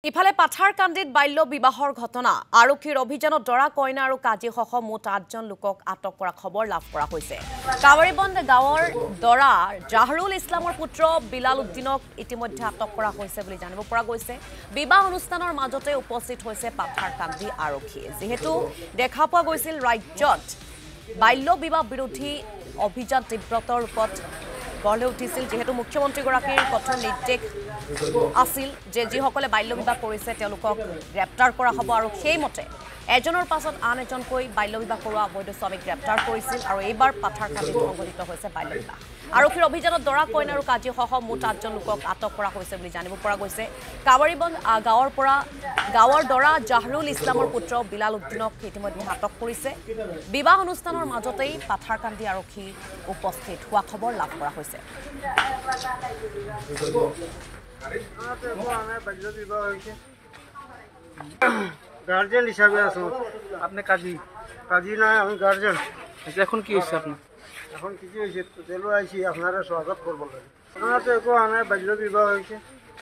ইফালে পাথাৰকান্দিত বাল্য বিবাহৰ ঘটনা আৰক্ষীৰ অভিযানত দৰা কইনা আৰু কাজীসহ মুঠ 8জন লোকক আটক কৰা খবৰ লাভ কৰা হৈছে। কাৱাৰীবন্দ গাঁৱৰ দৰা জাহৰুল ইছলামৰ পুত্ৰ বিলাল উদ্দিনক ইতিমধ্যে আটক কৰা হৈছে বুলি জানিব পৰা গৈছে। বিবাহ অনুষ্ঠানৰ মাজতে উপস্থিত হৈছে পাথাৰকান্দি আৰক্ষী। যেহেতু দেখা পোৱা গৈছিল ৰাজ্যত বাল্য বিবাহ বিৰোধী অভিযান তীব্ৰতৰ ৰূপত গঢ় লৈ উঠিছিল, যেহেতু মুখ্যমন্ত্ৰীগৰাকীৰ কঠোৰ নিৰ্দেশ আছিল যে যিসকলে বাল্য বিবাহ কৰিছে তেওঁলোকক গ্ৰেপ্তাৰ কৰা হ'ব আৰু সেইমতে এজনৰ পাছত আন এজনকৈ বাল্য বিবাহ কৰোৱা অবৈধ স্বামীক গ্ৰেপ্তাৰ কৰিছিল আৰু এইবাৰ পাথাৰকান্দিত সংঘটিত হৈছে বাল্য বিবাহ। আৰক্ষীৰ অভিযানত দৰা কইনা আৰু কাজীসহ মুঠ 8জন লোকক আটক কৰা হৈছে বুলি জানিব পৰা গৈছে। কাৱাৰীবন্দ গাঁৱৰ দৰা জাহৰুল ইছলামৰ পুত্ৰ বিলাল উদ্দিনক ইতিমধ্যে আটক কৰিছে। বিবাহ অনুষ্ঠানৰ মাজতেই পাথাৰকান্দি আৰক্ষী উপস্থিত হোৱা খবৰ লাভ কৰা হৈছে। গার্জেন হিসাবে আছো আপনি কাজী কাজী নাই, আমি গার্জেন। এখন কি হয়েছে আপনার? এখন কিছু হয়েছে তেলো আইছি আপনারা স্বাগত করবো লাগে। আপনারা তো একো আনায় বাল্য বিবাহ হয়েছে।